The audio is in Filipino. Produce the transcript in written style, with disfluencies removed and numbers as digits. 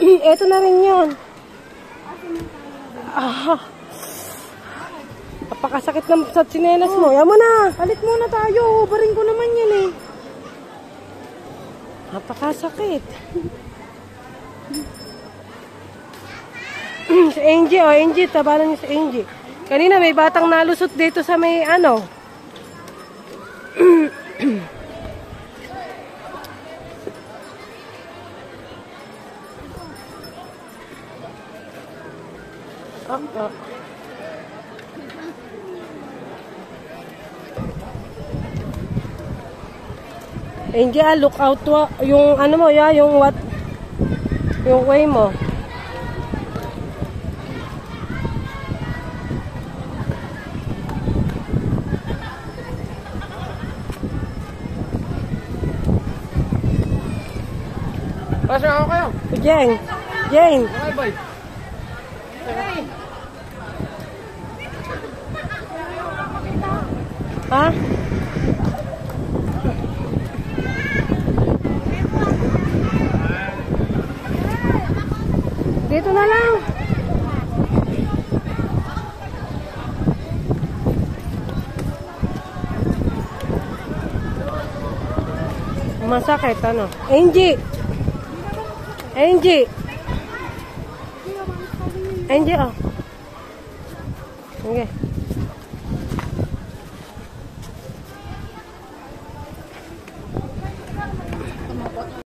Eto na rin yun. Ah. Napakasakit ng sa tsinelas mo. Yan mo na. Alit muna tayo. Baring ko naman yan eh. Napakasakit. Si Angie, oh. Angie, tabalan niyo si Angie. Kanina may batang nalusot dito sa may ano. Oh. Angie, look out yung ano mo, yung what, yung way mo. Pasok ako kayo. Jane. Jane. Okay, boy. Ha? Dito na lang. Masakit, ano? Angie! Angie! Angie, oh. Okay.